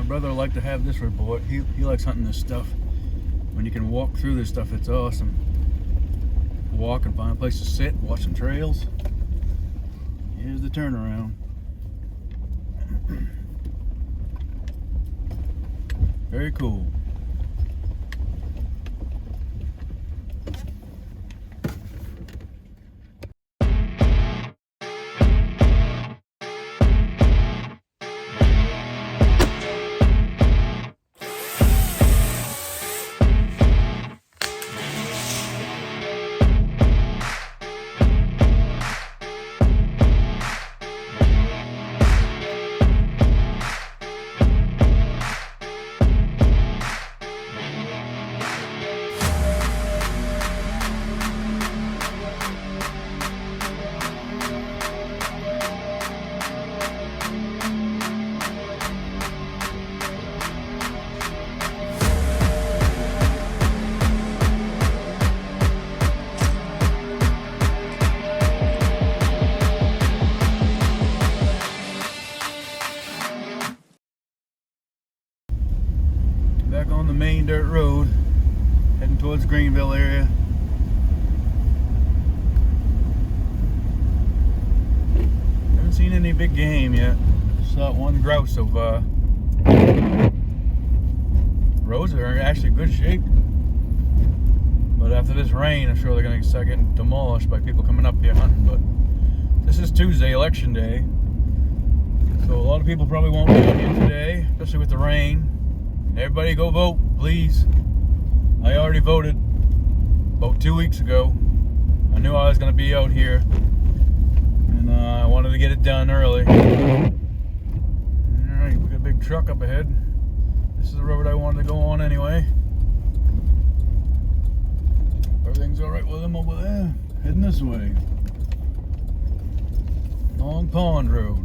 brother liked to have this report. He likes hunting this stuff. When you can walk through this stuff, it's awesome. Walk and find a place to sit, watch some trails. Here's the turnaround. Very cool. Back on the Maine dirt road, heading towards Greenville area. Haven't seen any big game yet. Saw one grouse so far. Roads are actually in good shape, but after this rain, I'm sure they're going to start getting demolished by people coming up here hunting. But this is Tuesday, election day, so a lot of people probably won't be out here today, especially with the rain. Everybody go vote, please. I already voted about 2 weeks ago. I knew I was going to be out here, and I wanted to get it done early. Alright, we got a big truck up ahead. This is the road I wanted to go on anyway. Everything's alright with them over there. Heading this way. Long Pond Road.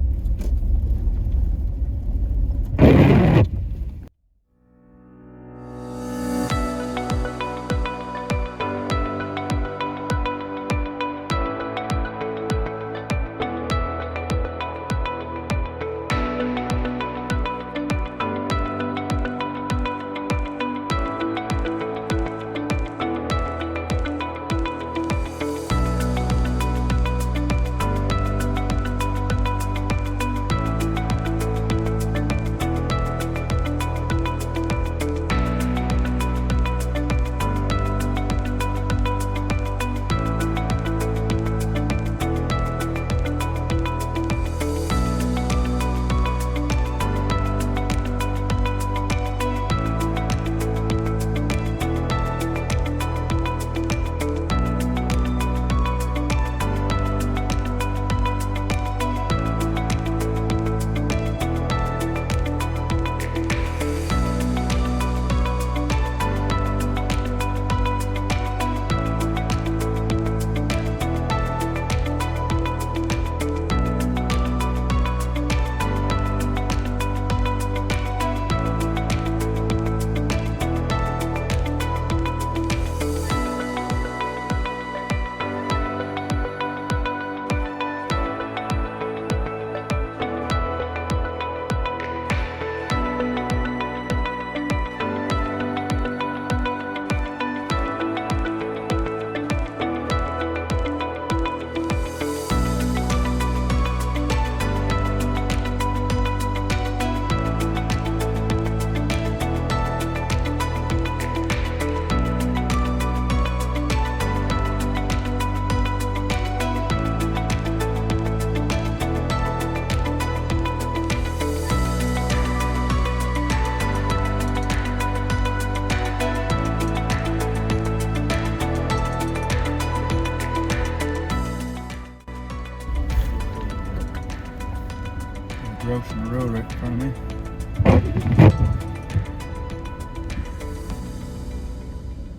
Grouse in the road right in front of me.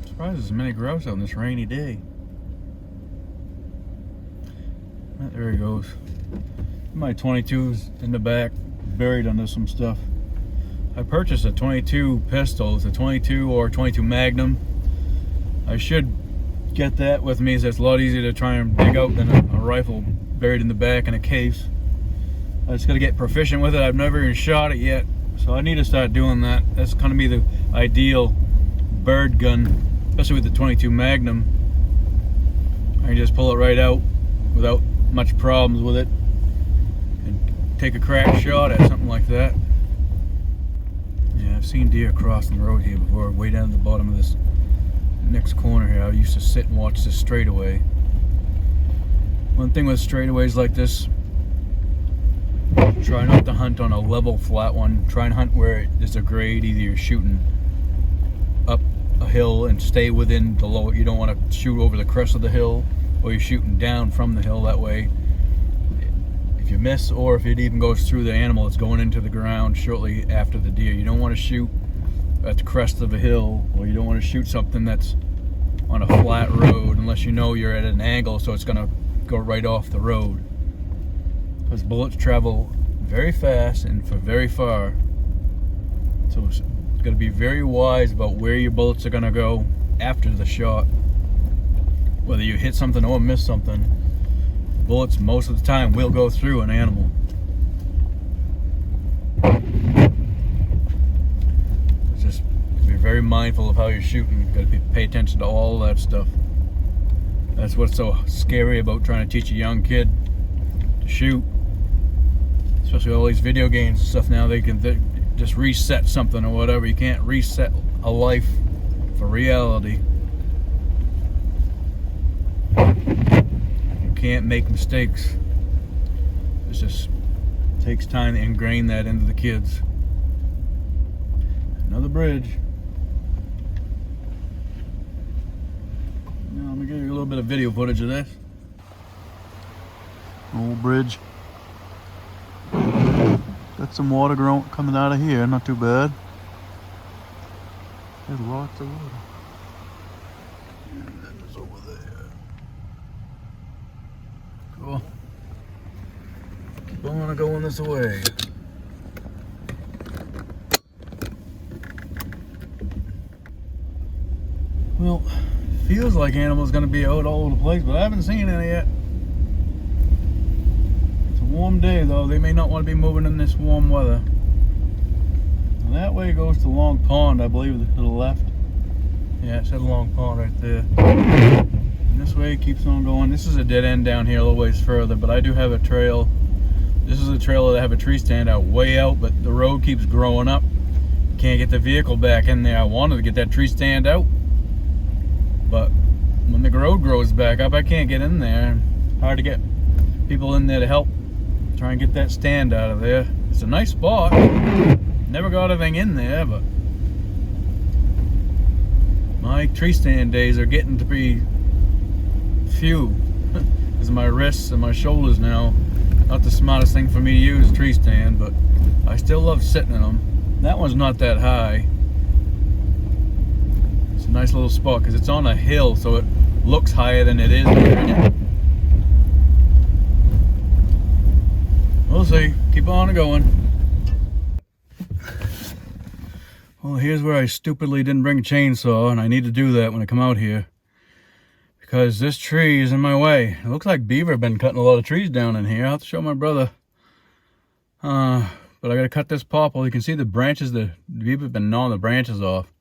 Surprised there's as many grouse on this rainy day. There he goes. My 22's in the back, buried under some stuff. I purchased a 22 pistol. It's a 22 or 22 Magnum. I should get that with me, so it's a lot easier to try and dig out than a rifle buried in the back in a case. I just got to get proficient with it. I've never even shot it yet. So I need to start doing that. That's gonna be the ideal bird gun, especially with the 22 Magnum. I can just pull it right out without much problems with it and take a crack shot at something like that. Yeah, I've seen deer crossing the road here before, way down at the bottom of this next corner here. I used to sit and watch this straightaway. One thing with straightaways like this, try not to hunt on a level flat one. Try and hunt where there's a grade. Either you're shooting up a hill and stay within the low. You don't want to shoot over the crest of the hill, or you're shooting down from the hill. That way, if you miss, or if it even goes through the animal, it's going into the ground shortly after the deer. You don't want to shoot at the crest of a hill, or you don't want to shoot something that's on a flat road unless you know you're at an angle, so it's going to go right off the road. Because bullets travel very fast and for very far, so it's got to be very wise about where your bullets are going to go after the shot. Whether you hit something or miss something, bullets most of the time will go through an animal. It's just be very mindful of how you're shooting. You've got to pay attention to all that stuff. That's what's so scary about trying to teach a young kid to shoot. Especially all these video games and stuff now, they just reset something or whatever. You can't reset a life for reality. You can't make mistakes. It just takes time to ingrain that into the kids. Another bridge. Now let me give you a little bit of video footage of this. Old bridge. Got some water coming out of here, not too bad. There's lots of water. And then there's over there. Cool. Keep on going this way. Well, feels like animals gonna be out all over the place, but I haven't seen any yet. Warm day though, they may not want to be moving in this warm weather. And that way goes to Long Pond, I believe, to the left. Yeah, it said Long Pond right there. And this way it keeps on going. This is a dead end down here a little ways further, but I do have a trail. This is a trail that I have a tree stand out way out, but the road keeps growing up. Can't get the vehicle back in there. I wanted to get that tree stand out, but when the road grows back up, I can't get in there. Hard to get people in there to help try and get that stand out of there. It's a nice spot. Never got anything in there, but my tree stand days are getting to be few because my wrists and my shoulders now. Not the smartest thing for me to use, a tree stand, but I still love sitting in them. That one's not that high. It's a nice little spot because it's on a hill, so it looks higher than it is. We'll see. Keep on going. Well, here's where I stupidly didn't bring a chainsaw, and I need to do that when I come out here. Because this tree is in my way. It looks like beaver have been cutting a lot of trees down in here. I'll have to show my brother. But I gotta cut this popple. You can see the branches, the beaver have been gnawing the branches off.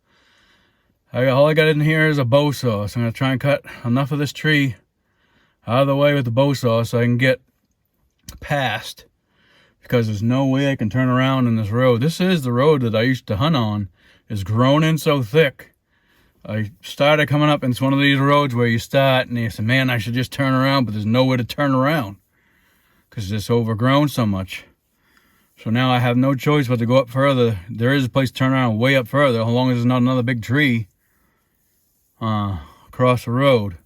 All I got in here is a bow saw, so I'm gonna try and cut enough of this tree out of the way with the bow saw so I can get past. Because there's no way I can turn around in this road. This is the road that I used to hunt on. It's grown in so thick. I started coming up, and it's one of these roads where you start and you say, man, I should just turn around, but there's nowhere to turn around because it's overgrown so much. So now I have no choice but to go up further. There is a place to turn around way up further, as long as there's not another big tree across the road.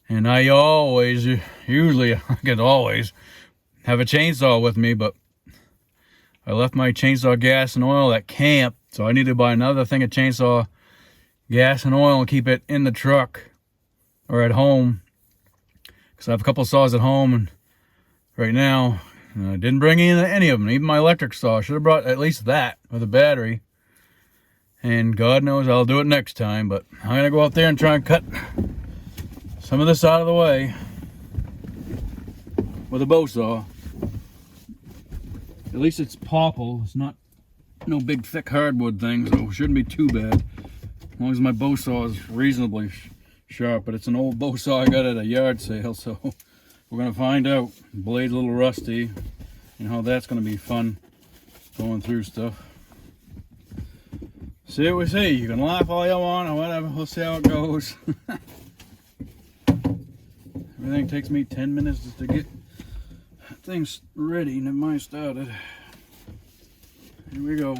And I usually, I can always have a chainsaw with me, but I left my chainsaw gas and oil at camp, so I need to buy another thing of chainsaw gas and oil and keep it in the truck or at home, because I have a couple saws at home, and right now I didn't bring in any of them, even my electric saw. I should have brought at least that with a battery, and God knows I'll do it next time. But I'm gonna go out there and try and cut some of this out of the way with a bow saw. At least it's popple. It's not no big thick hardwood thing, so it shouldn't be too bad. As long as my bow saw is reasonably sharp, but it's an old bow saw I got at a yard sale, so we're gonna find out. Blade's a little rusty, and how that's gonna be fun going through stuff. See what we see. You can laugh all you want or whatever. We'll see how it goes. Everything takes me 10 minutes just to get things ready. Never mind started. Here we go.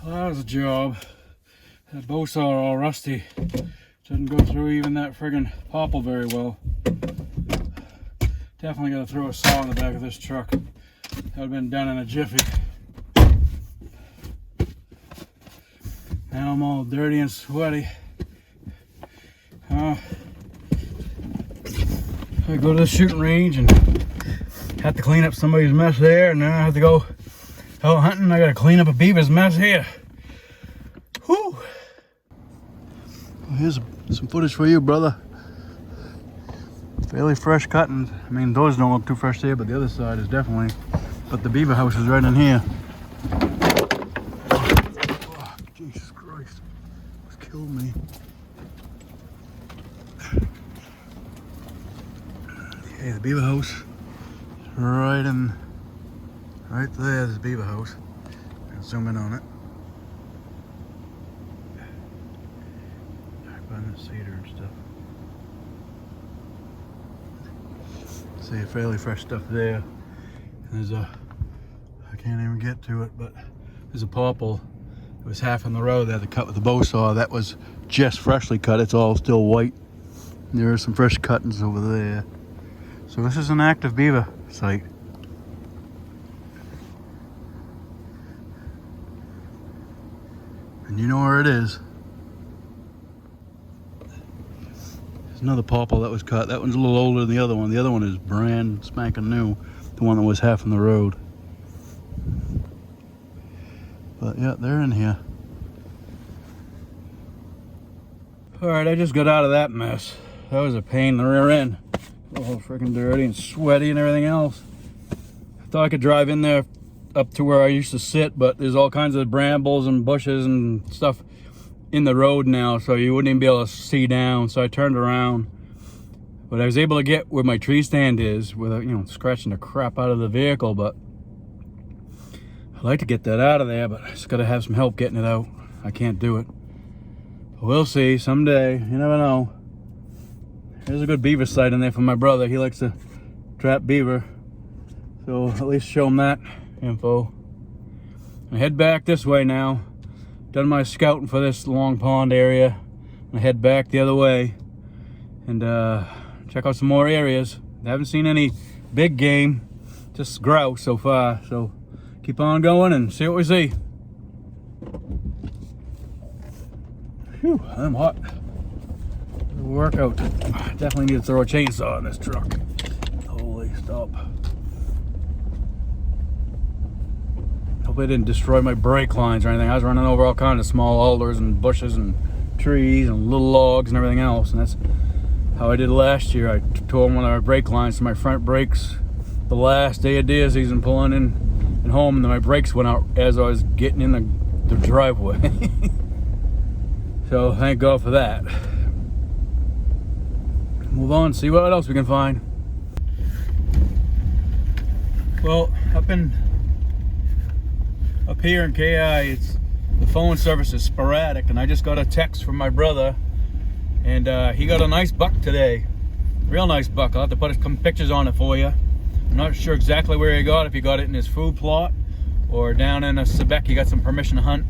Well, that was a job. That bow saw all rusty. Didn't go through even that friggin' popple very well. Definitely gotta throw a saw in the back of this truck. That would have been done in a jiffy. Now I'm all dirty and sweaty. I go to the shooting range and have to clean up somebody's mess there, and then I have to go out hunting. I gotta clean up a beaver's mess here. Whew. Well, here's some footage for you, brother. Fairly fresh cuttings. I mean, those don't look too fresh there, but the other side is definitely. But the beaver house is right in here. Oh, Jesus Christ. It's killed me. Okay, the beaver house. Right there is the beaver house. I'll zoom in on it. Right behind the cedar and stuff. See, fairly fresh stuff there. And there's a, I can't even get to it, but there's a popple. It was half in the road. They had to cut with the bow saw. That was just freshly cut. It's all still white. And there are some fresh cuttings over there. So this is an active beaver site. And you know where it is. There's another popple that was cut. That one's a little older than the other one. The other one is brand spanking new. The one that was half in the road. But yeah, they're in here. Alright, I just got out of that mess. That was a pain in the rear end. All freaking dirty and sweaty and everything else. I thought I could drive in there up to where I used to sit, but there's all kinds of brambles and bushes and stuff in the road now, so you wouldn't even be able to see down. So I turned around, but I was able to get where my tree stand is without, scratching the crap out of the vehicle. But like to get that out of there, but I just gotta have some help getting it out. I can't do it. We'll see someday. You never know. There's a good beaver site in there for my brother. He likes to trap beaver, so at least show him that info. I head back this way now. Done my scouting for this Long Pond area. I head back the other way and check out some more areas. I haven't seen any big game, just grouse so far. So keep on going and see what we see. Whew, I'm hot. Workout. Definitely need to throw a chainsaw in this truck. Holy stop. Hope I didn't destroy my brake lines or anything. I was running over all kinds of small alders and bushes and trees and little logs and everything else, and that's how I did last year. I tore one of my brake lines to my front brakes the last day of deer season, pulling in home, and then my brakes went out as I was getting in the driveway. So thank God for that. Move on, see what else we can find. Well, up here in KI, the phone service is sporadic, and I just got a text from my brother, and he got a nice buck today. Real nice buck. I'll have to put some pictures on it for you. I'm not sure exactly where he got it, if he got it in his food plot or down in a Quebec. He got some permission to hunt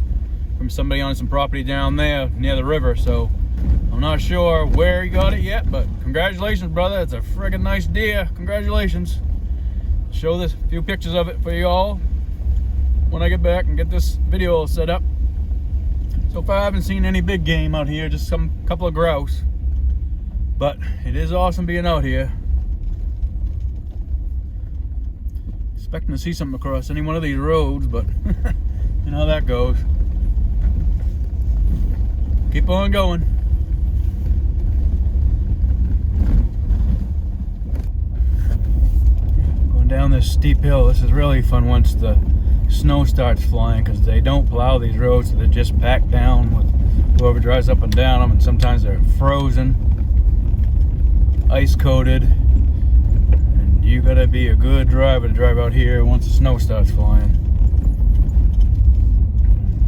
from somebody on some property down there near the river, so I'm not sure where he got it yet, but congratulations, brother. It's a friggin' nice deer. Congratulations. Show this few pictures of it for you all when I get back and get this video all set up. So far I haven't seen any big game out here, just some couple of grouse. But it is awesome being out here. Expecting to see something across any one of these roads, but you know how that goes. Keep on going. Down this steep hill. This is really fun once the snow starts flying, because they don't plow these roads, so they're just packed down with whoever drives up and down them, and sometimes they're frozen, ice coated, and you gotta be a good driver to drive out here once the snow starts flying,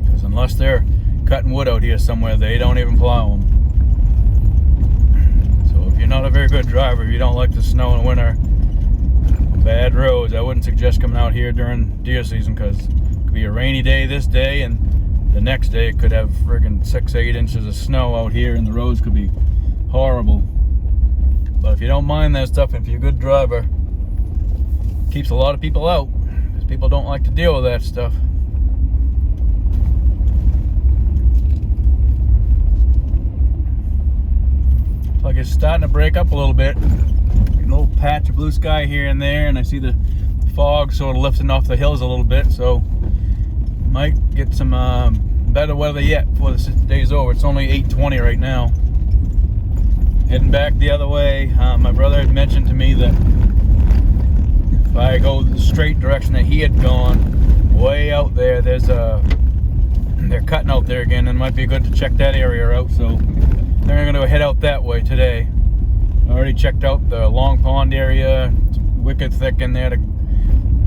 because unless they're cutting wood out here somewhere, they don't even plow them. So if you're not a very good driver, if you don't like the snow in the winter, bad roads, I wouldn't suggest coming out here during deer season, because it could be a rainy day this day, and the next day it could have friggin' 6-8 inches of snow out here, and the roads could be horrible. But if you don't mind that stuff, if you're a good driver, it keeps a lot of people out, because people don't like to deal with that stuff. Looks like it's starting to break up a little bit. A little patch of blue sky here and there, and I see the fog sort of lifting off the hills a little bit, so might get some better weather yet before the day's over. It's only 8:20 right now. Heading back the other way. My brother had mentioned to me that if I go the straight direction that he had gone, way out there, they're cutting out there again, and it might be good to check that area out, so they're going to head out that way today. I already checked out the Long Pond area. It's wicked thick in there.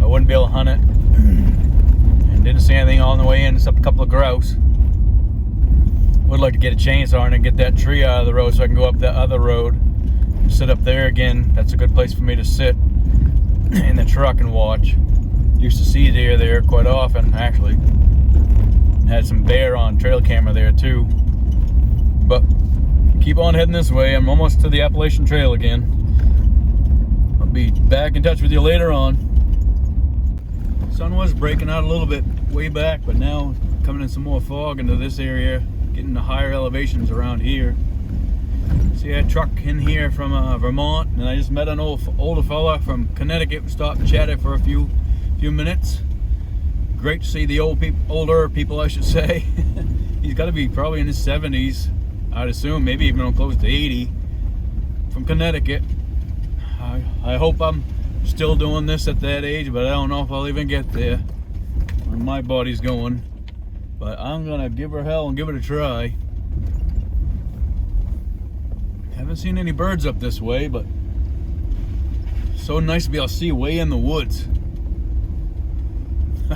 I wouldn't be able to hunt it. And didn't see anything on the way in except a couple of grouse. Would like to get a chainsaw in and get that tree out of the road so I can go up that other road and sit up there again. That's a good place for me to sit in the truck and watch. Used to see deer there quite often, actually. Had some bear on trail camera there too. But keep on heading this way. I'm almost to the Appalachian Trail again. I'll be back in touch with you later on. Sun was breaking out a little bit way back, but now coming in some more fog into this area, getting to higher elevations around here. See a truck in here from Vermont, and I just met an older fella from Connecticut. We stopped and chatted for a few minutes. Great to see the older people, I should say. He's got to be probably in his 70s. I'd assume, maybe even close to 80, from Connecticut. I hope I'm still doing this at that age, but I don't know if I'll even get there where my body's going. But I'm gonna give her hell and give it a try. Haven't seen any birds up this way, but so nice to be able to see way in the woods.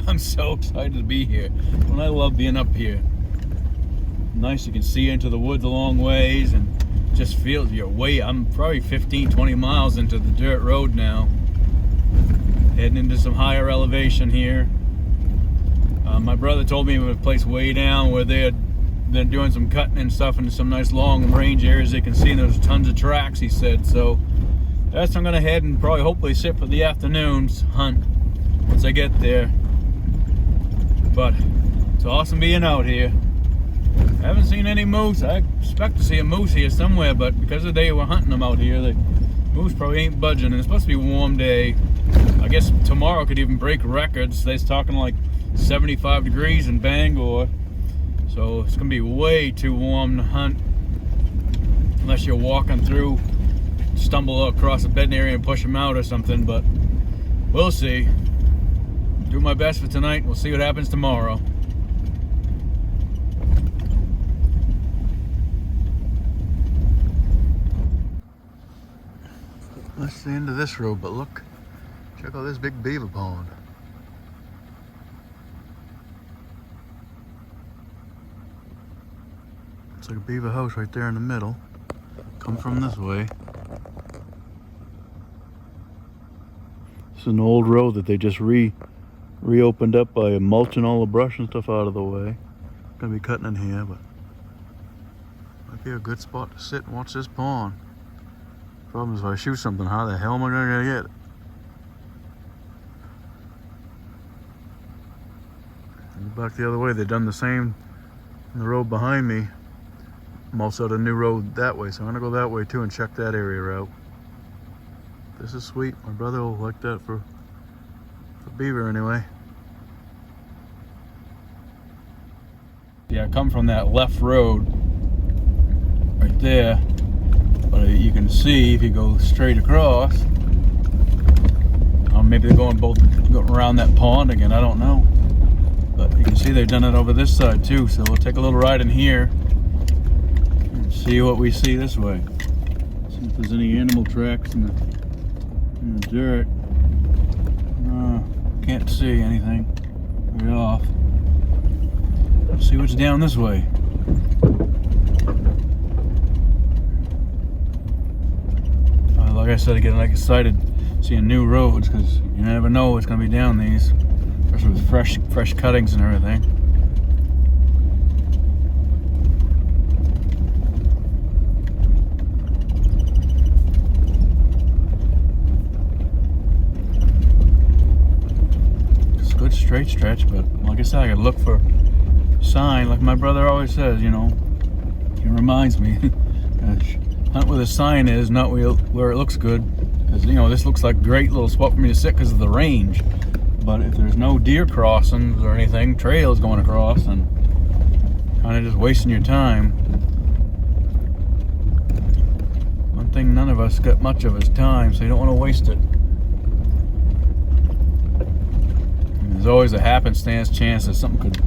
I'm so excited to be here. And I love being up here. Nice, you can see into the woods a long ways and just feels your way. I'm probably 15, 20 miles into the dirt road now. Heading into some higher elevation here. My brother told me of a place way down where they had been doing some cutting and stuff into some nice long range areas they can see, and there's tons of tracks, he said. So that's where I'm gonna head and probably hopefully sit for the afternoon's hunt once I get there. But it's awesome being out here. I haven't seen any moose. I expect to see a moose here somewhere, but because of the day we're hunting them out here, the moose probably ain't budging. And it's supposed to be a warm day. I guess tomorrow could even break records. They're talking like 75 degrees in Bangor. So it's gonna be way too warm to hunt unless you're walking through, stumble across a bedding area and push them out or something, but we'll see. Do my best for tonight. We'll see what happens tomorrow. That's the end of this road, but look, check out this big beaver pond. It's like a beaver house right there in the middle. Come from this way. It's an old road that they just reopened up by mulching all the brush and stuff out of the way. Gonna be cutting in here, but might be a good spot to sit and watch this pond. Problem is, if I shoot something, how the hell am I gonna get it? And back the other way, they've done the same in the road behind me. I'm also at a new road that way, so I'm gonna go that way too and check that area out. This is sweet. My brother will like that for beaver anyway. Yeah, I come from that left road right there, but you can see if you go straight across, maybe they're going around that pond again, I don't know. But you can see they've done it over this side too, so we'll take a little ride in here and see what we see this way. See if there's any animal tracks in the dirt. Can't see anything. Way off. Let's see what's down this way. Like I said, I get excited seeing new roads because you never know what's going to be down these, especially with fresh cuttings and everything. It's a good straight stretch, but like I said, I got to look for a sign. Like my brother always says, you know, he reminds me. Hunt where the sign is, not where it looks good. Because, you know, this looks like a great little spot for me to sit because of the range. But if there's no deer crossings or anything, trails going across, and kind of just wasting your time. One thing none of us got much of is time, so you don't want to waste it. And there's always a happenstance chance that something could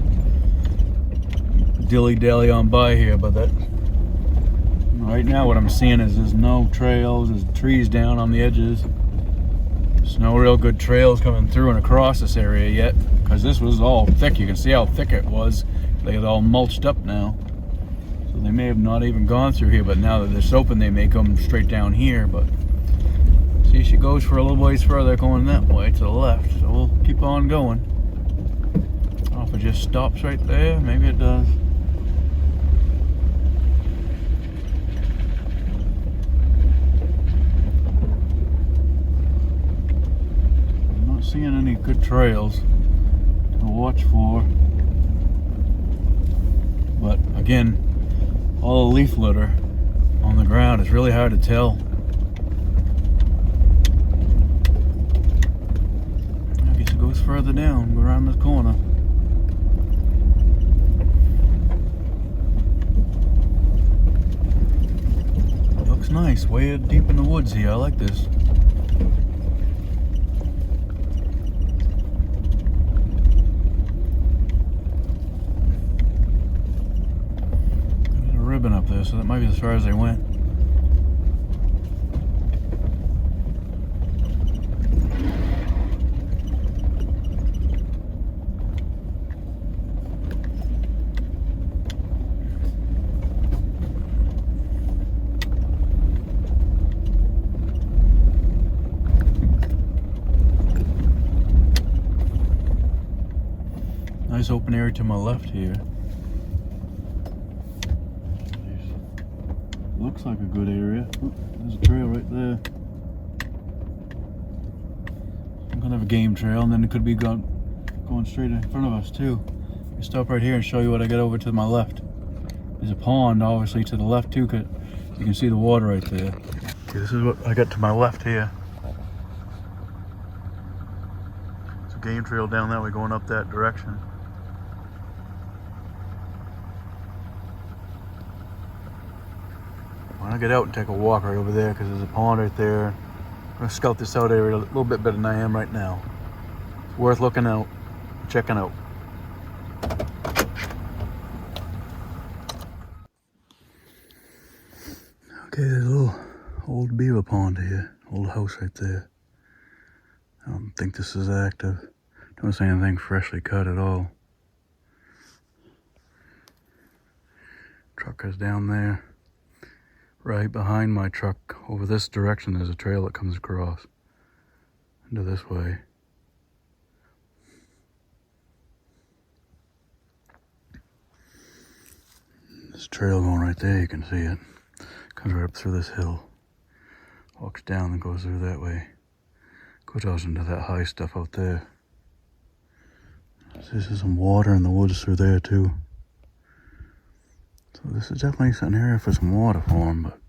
dilly-dally on by here, but that... Right now what I'm seeing is there's no trails, there's trees down on the edges. There's no real good trails coming through and across this area yet, because this was all thick. You can see how thick it was. They get all mulched up now. So they may have not even gone through here, but now that it's open they may come straight down here. But see, she goes for a little ways further going that way to the left. So we'll keep on going. I don't know if it just stops right there. Maybe it does. Seeing any good trails to watch for, but again, all the leaf litter on the ground, it's really hard to tell. I guess it goes further down, go around this corner. It looks nice, way deep in the woods here. I like this. Up there, so that might be as far as they went. this open area to my left here. Looks like a good area. Ooh, there's a trail right there. I'm gonna have a game trail, and then it could be going straight in front of us too. I'll stop right here and show you what I got over to my left. There's a pond obviously to the left too, cause you can see the water right there. Okay, this is what I got to my left here. It's a game trail down that way going up that direction. I'm gonna get out and take a walk right over there because there's a pond right there. I'm gonna scout this out area a little bit better than I am right now. It's worth looking out, checking out. Okay, there's a little old beaver pond here, old house right there. I don't think this is active. Don't see anything freshly cut at all. Truck is down there. Right behind my truck, over this direction, there's a trail that comes across into this way. This trail going right there, you can see it. Comes right up through this hill. Walks down and goes through that way. Goes out into that high stuff out there. This is some water in the woods through there too. So this is definitely an area for some water for them, but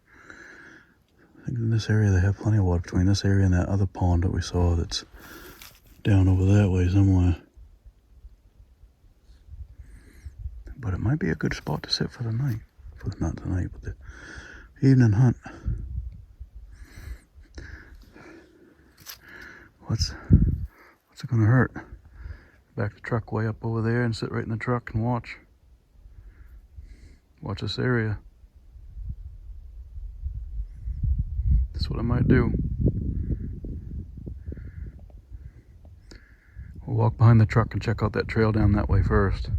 I think in this area they have plenty of water between this area and that other pond that we saw that's down over that way somewhere. But it might be a good spot to sit for the night. Not tonight, but the evening hunt. What's it gonna hurt? Back the truck way up over there and sit right in the truck and watch. Watch this area. That's what I might do. We'll walk behind the truck and check out that trail down that way first.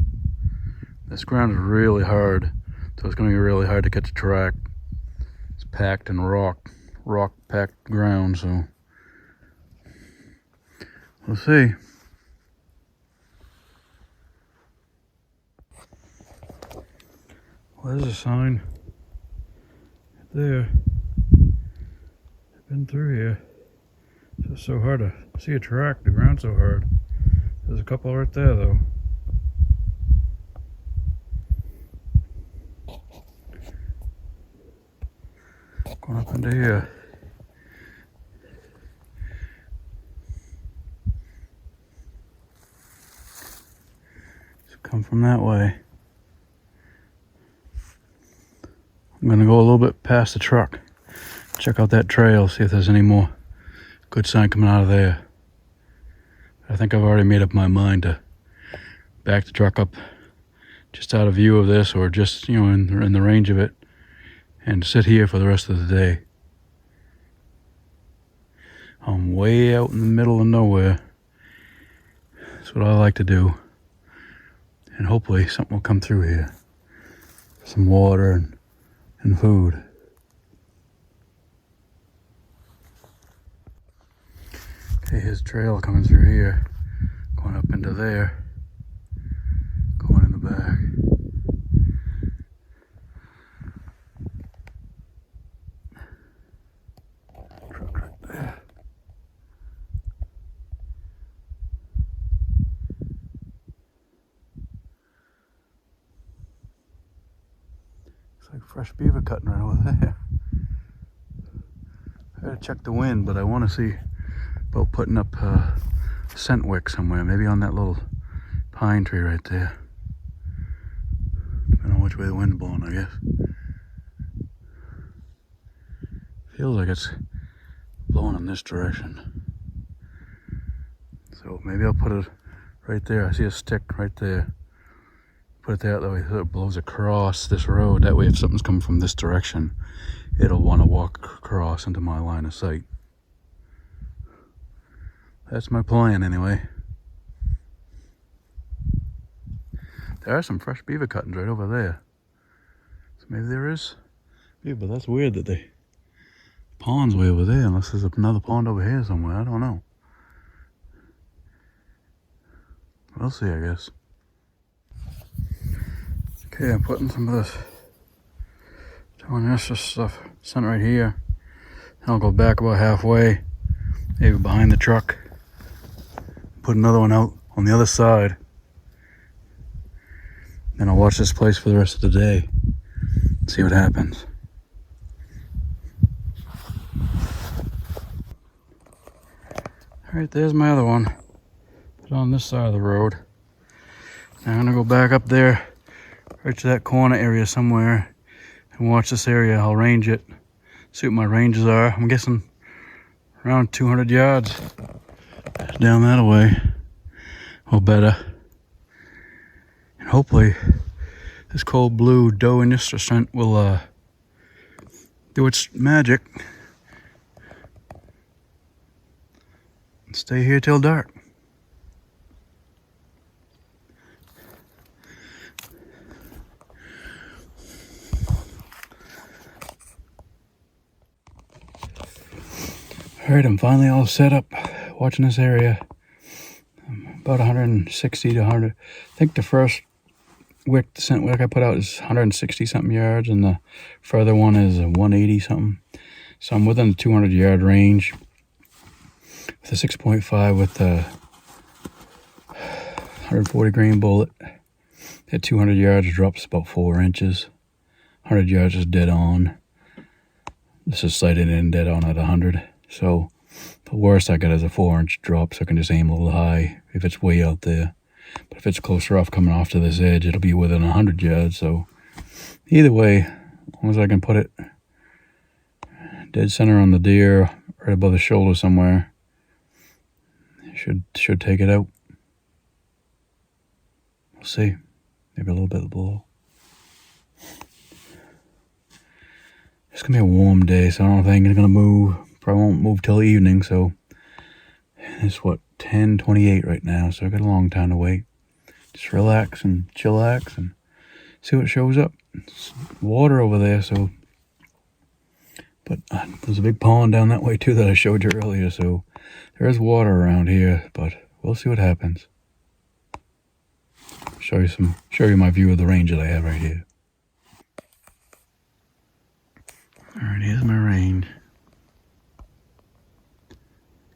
This ground is really hard, so it's going to be really hard to get the track. It's packed in rock packed ground, so we'll see. Well, there's a sign there. I've been through here. It's just so hard to see a track. The ground's so hard. There's a couple right there, though. Going up into here. Just come from that way. I'm gonna go a little bit past the truck, check out that trail, see if there's any more good sign coming out of there. I think I've already made up my mind to back the truck up just out of view of this, or just, you know, in the range of it, and sit here for the rest of the day. I'm way out in the middle of nowhere. That's what I like to do. And hopefully something will come through here. Some water and food. Okay, his trail coming through here, going up into there, going in the back. Truck right there. Looks like fresh beaver cutting right over there. I gotta check the wind, but I want to see about putting up a scent wick somewhere, maybe on that little pine tree right there. Depending on which way the wind's blowing, I guess. Feels like it's blowing in this direction. So maybe I'll put it right there. I see a stick right there. Put it that way so it blows across this road. That way if something's coming from this direction, it'll want to walk across into my line of sight. That's my plan anyway. There are some fresh beaver cuttings right over there. So maybe there is beaver, but that's weird that the pond's way over there, unless there's another pond over here somewhere. I don't know. We'll see, I guess. Yeah, I'm putting some of this extra stuff sent right here. I'll go back about halfway, maybe behind the truck. Put another one out on the other side. Then I'll watch this place for the rest of the day. See what happens. Alright, there's my other one. Put it on this side of the road. Now I'm gonna go back up there, right to that corner area somewhere, and watch this area. I'll range it, see what my ranges are. I'm guessing around 200 yards down that way, or better. And hopefully this cold blue doe incandescent will do its magic and stay here till dark. Alright, I'm finally all set up watching this area. About 160 to 100. I think the first wick, the scent wick I put out is 160 something yards, and the further one is 180 something. So I'm within the 200 yard range with a 6.5 with the 140 grain bullet. At 200 yards, drops about 4 inches. 100 yards is dead on. This is sighted in dead on at 100. So the worst I got is a 4-inch drop, so I can just aim a little high if it's way out there. But if it's closer off coming off to this edge, it'll be within 100 yards. So either way, as long as I can put it dead center on the deer, right above the shoulder somewhere, should take it out. We'll see. Maybe a little bit below. It's gonna be a warm day, so I don't think it's gonna move. Probably won't move till evening, so it's what, 10:28 right now, so I got a long time to wait. Just relax and chillax and see what shows up. It's water over there, so, but there's a big pond down that way too that I showed you earlier, so there is water around here, but we'll see what happens. Show you my view of the range that I have right here. Alright, here's my range.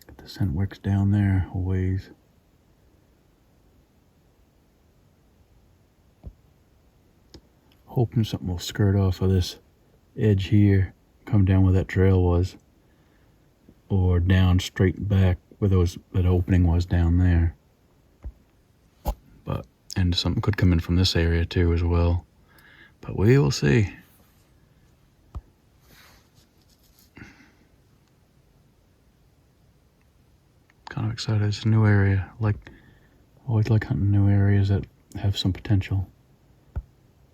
Got the scent wicks down there a ways. Hoping something will skirt off of this edge here, come down where that trail was, or down straight back where that opening was down there. And something could come in from this area too as well. But we will see. Kind of excited. It's a new area. Always like hunting new areas that have some potential.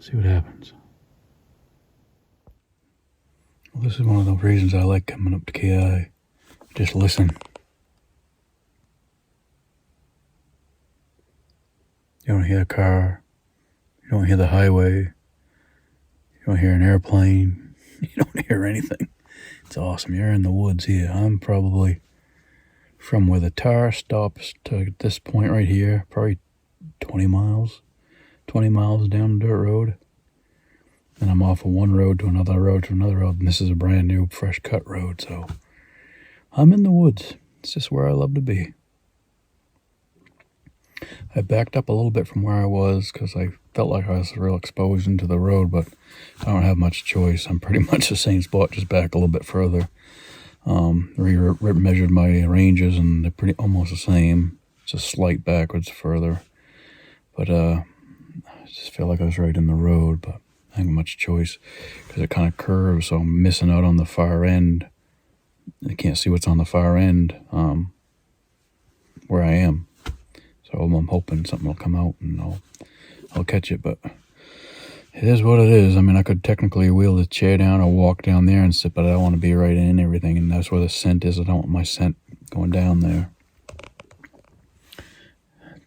See what happens. Well, this is one of the reasons I like coming up to KI. Just listen. You don't hear a car, you don't hear the highway, you don't hear an airplane, you don't hear anything. It's awesome. You're in the woods here. I'm probably from where the tar stops to this point right here, probably 20 miles down the dirt road. And I'm off of one road to another road to another road, and this is a brand new, fresh cut road, so I'm in the woods. It's just where I love to be. I backed up a little bit from where I was because I felt like I was real exposed into the road, but I don't have much choice. I'm pretty much the same spot, just back a little bit further. Measured my ranges and they're almost the same. It's a slight backwards further. But I just feel like I was right in the road, but I haven't much choice because it kind of curves, so I'm missing out on the far end. I can't see what's on the far end where I am. So I'm hoping something will come out and I'll catch it, but it is what it is. I mean, I could technically wheel the chair down or walk down there and sit, but I don't want to be right in everything, and that's where the scent is. I don't want my scent going down there.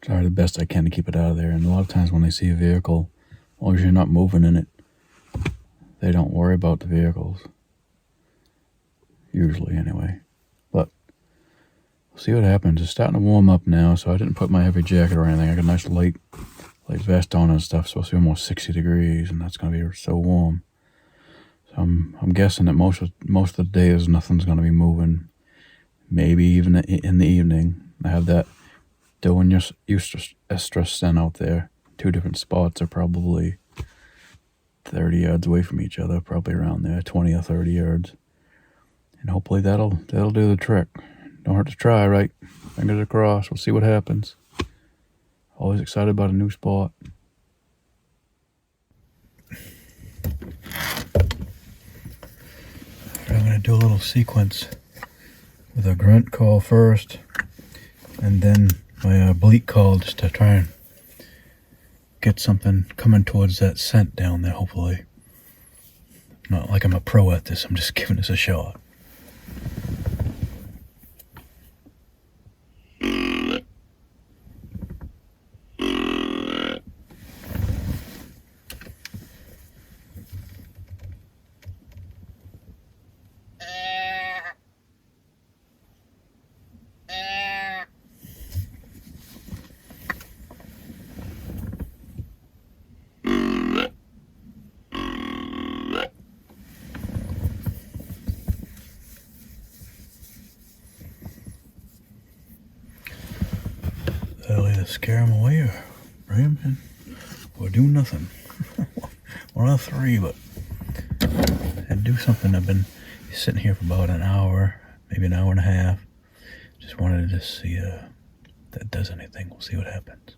Try the best I can to keep it out of there, and a lot of times when they see a vehicle, as long as you're not moving in it, they don't worry about the vehicles. Usually, anyway. But we'll see what happens. It's starting to warm up now, so I didn't put my heavy jacket or anything. I got a nice light like vest on and stuff. Supposed to be almost 60 degrees, and that's gonna be so warm. So I'm guessing that most of the days nothing's gonna be moving. Maybe even in the evening. I have that dough and estrus sent out there. 2 different spots are probably 30 yards away from each other, probably around there, 20 or 30 yards. And hopefully that'll do the trick. Don't hurt to try, right? Fingers crossed. We'll see what happens. Always excited about a new spot. I'm going to do a little sequence with a grunt call first, and then my bleat call, just to try and get something coming towards that scent down there, hopefully. Not like I'm a pro at this, I'm just giving this a shot. That'll either scare him away or bring him in, or do nothing. One of the 3, but I'd do something. I've been sitting here for about an hour, maybe an hour and a half. Just wanted to see if that does anything. We'll see what happens.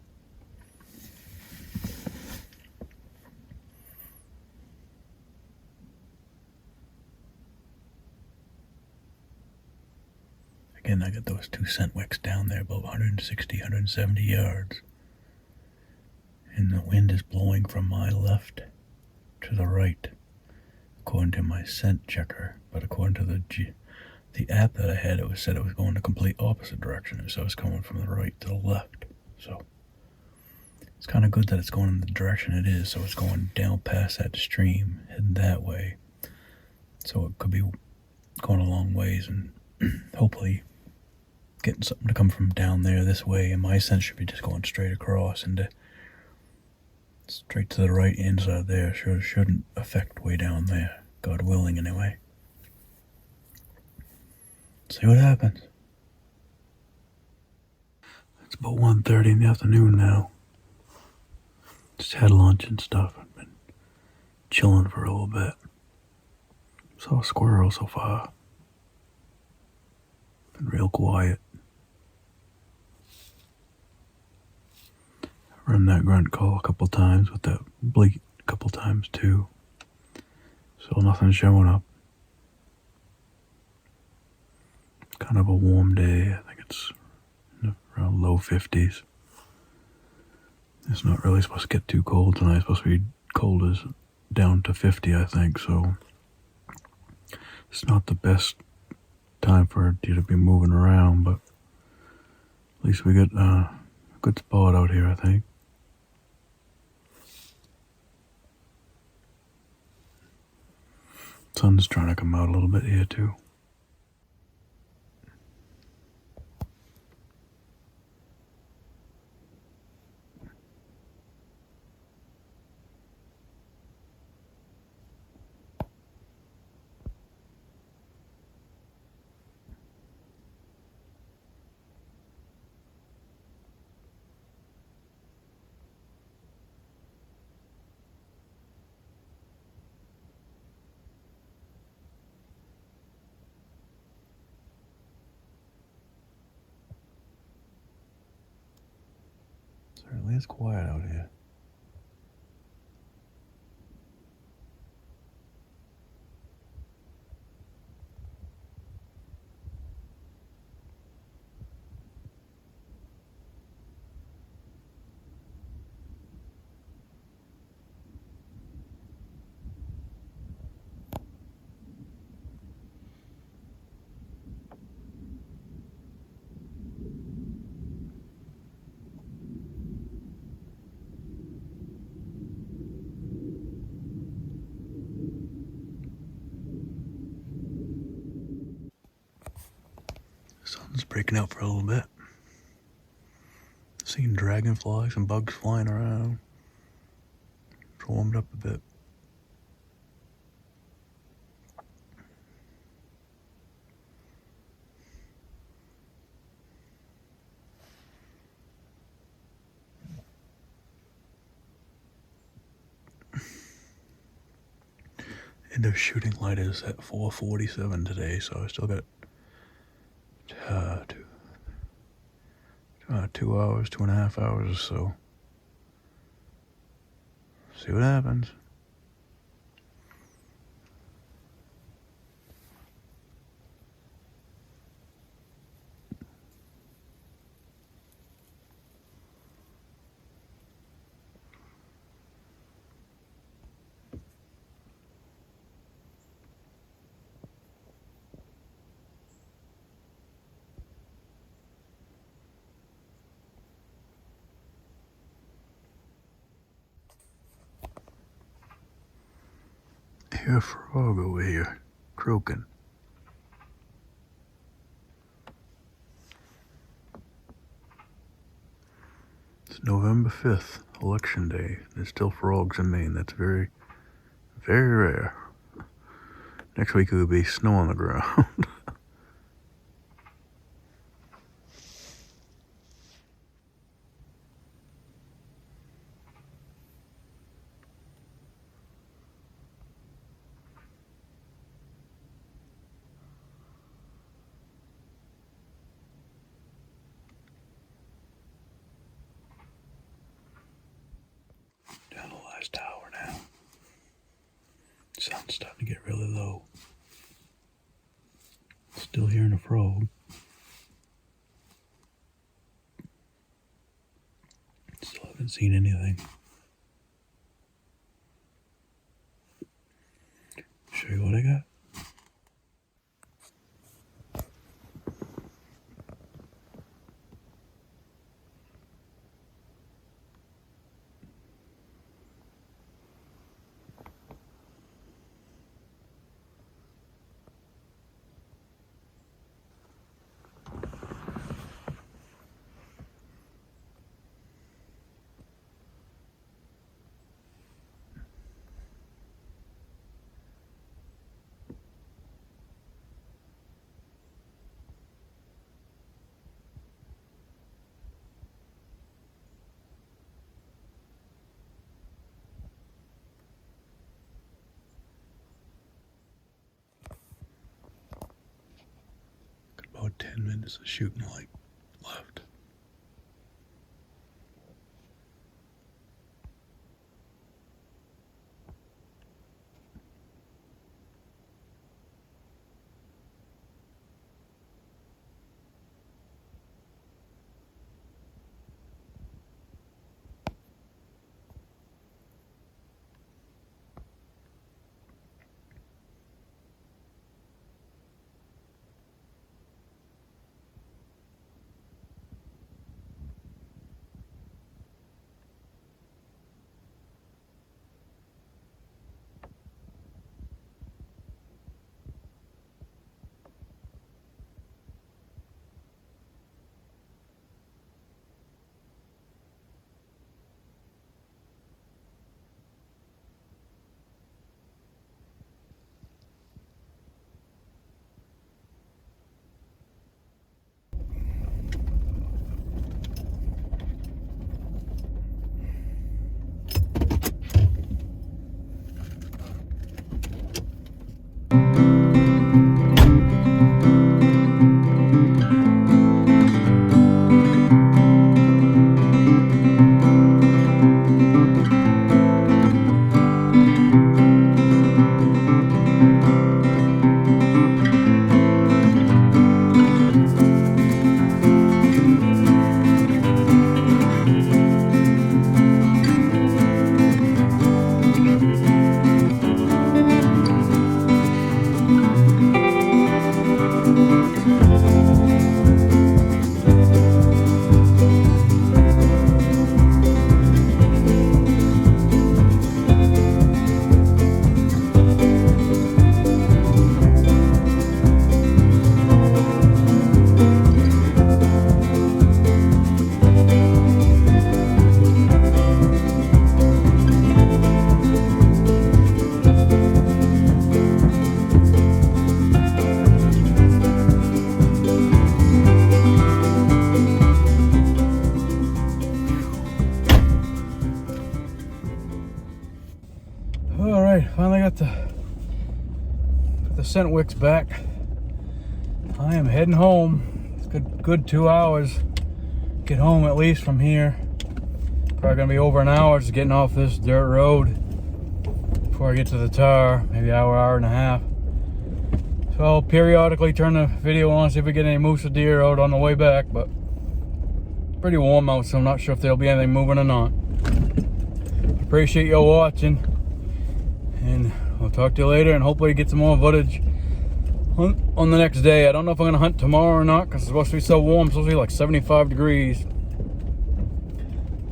Again, I got those 2 scent wicks down there, about 160, 170 yards. And the wind is blowing from my left to the right, according to my scent checker. But according to the app that I had, it said it was going the complete opposite direction. So it's coming from the right to the left. So it's kind of good that it's going in the direction it is. So it's going down past that stream, heading that way. So it could be going a long ways, and hopefully getting something to come from down there this way, and my scent should be just going straight across and straight to the right inside there. Sure shouldn't affect way down there, God willing anyway. See what happens. It's about 1:30 in the afternoon now. Just had lunch and stuff. I've been chilling for a little bit. Saw a squirrel so far. Been real quiet. Run that grunt call a couple times with that bleat a couple times too. So nothing's showing up. Kind of a warm day. I think it's around low 50s. It's not really supposed to get too cold tonight. It's supposed to be cold as down to 50, I think. So it's not the best time for you to be moving around, but at least we got a good spot out here, I think. Sun's trying to come out a little bit here too. Certainly is quiet out here. The sun's breaking out for a little bit. seen dragonflies and bugs flying around. It's warmed up a bit. End of shooting light is at 4:47 today, so I still got 2 hours, 2.5 hours or so. See what happens. I hear a frog over here croaking. It's November 5th, Election Day. There's still frogs in Maine. That's very, very rare. Next week it will be snow on the ground. Down the last hour now. Sun's starting to get really low. Still hearing a frog. Still haven't seen anything. Show you what I got. About 10 minutes of shooting light left. All right, finally got the scent wicks back. I am heading home. It's good 2 hours. Get home at least from here. Probably gonna be over an hour just getting off this dirt road before I get to the tar. Maybe hour and a half. So I'll periodically turn the video on, see if we get any moose or deer out on the way back. But pretty warm out, so I'm not sure if there'll be anything moving or not. Appreciate y'all watching, and I'll talk to you later, and hopefully get some more footage on the next day. I don't know if I'm gonna hunt tomorrow or not, because it's supposed to be so warm. It's supposed to be like 75 degrees,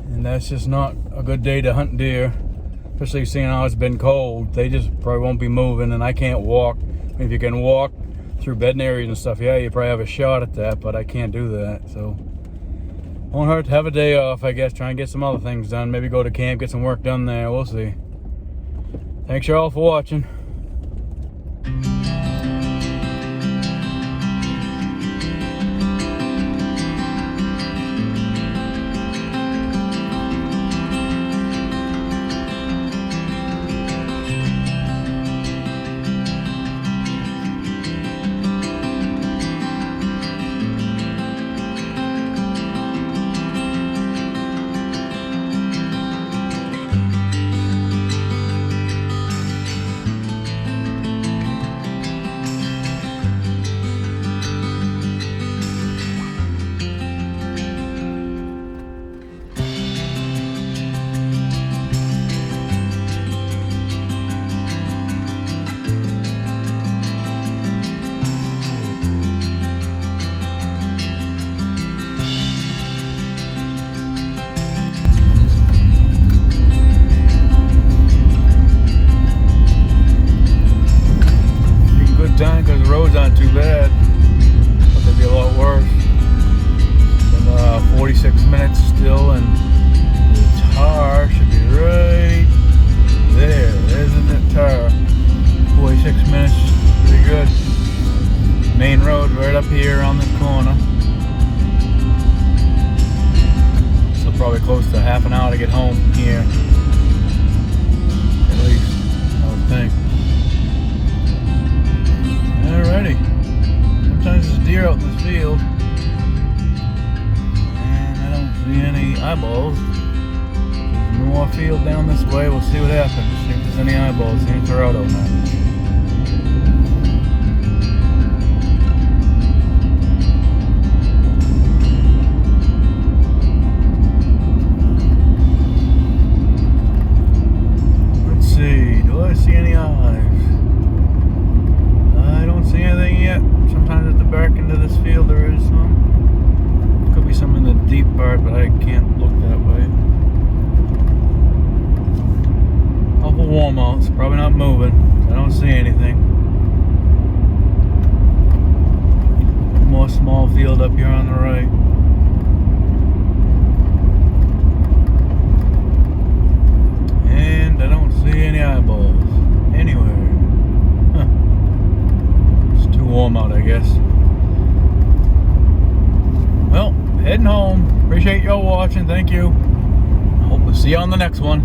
and that's just not a good day to hunt deer, especially seeing how it's been cold. They just probably won't be moving, and I can't walk. I mean, if you can walk through bedding areas and stuff, yeah, you probably have a shot at that, but I can't do that. So won't hurt to have a day off, I guess. Try and get some other things done. Maybe go to camp, get some work done there. We'll see. Thanks y'all for watching. Because the road's not too bad, but they'd be a lot worse. Been 46 minutes still, and the tar should be right there. There's the tar. 46 minutes, pretty good. Main road right up here on this corner. Still probably close to half an hour to get home from here. At least, I would think. Alrighty. Sometimes there's deer out in this field. And I don't see any eyeballs. There's more field down this way. We'll see what happens. See if there's any eyeballs. See if they're out on that. Let's see. Do I see any eyes? I don't see anything yet. Sometimes at the back end of this field there is some. Could be some in the deep part, but I can't look that way. Couple warm outs, probably not moving. I don't see anything. One more small field up here on the right. And I don't see any eyeballs anywhere. Warm out, I guess. Well, heading home. Appreciate y'all watching. Thank you. Hope to see you on the next one.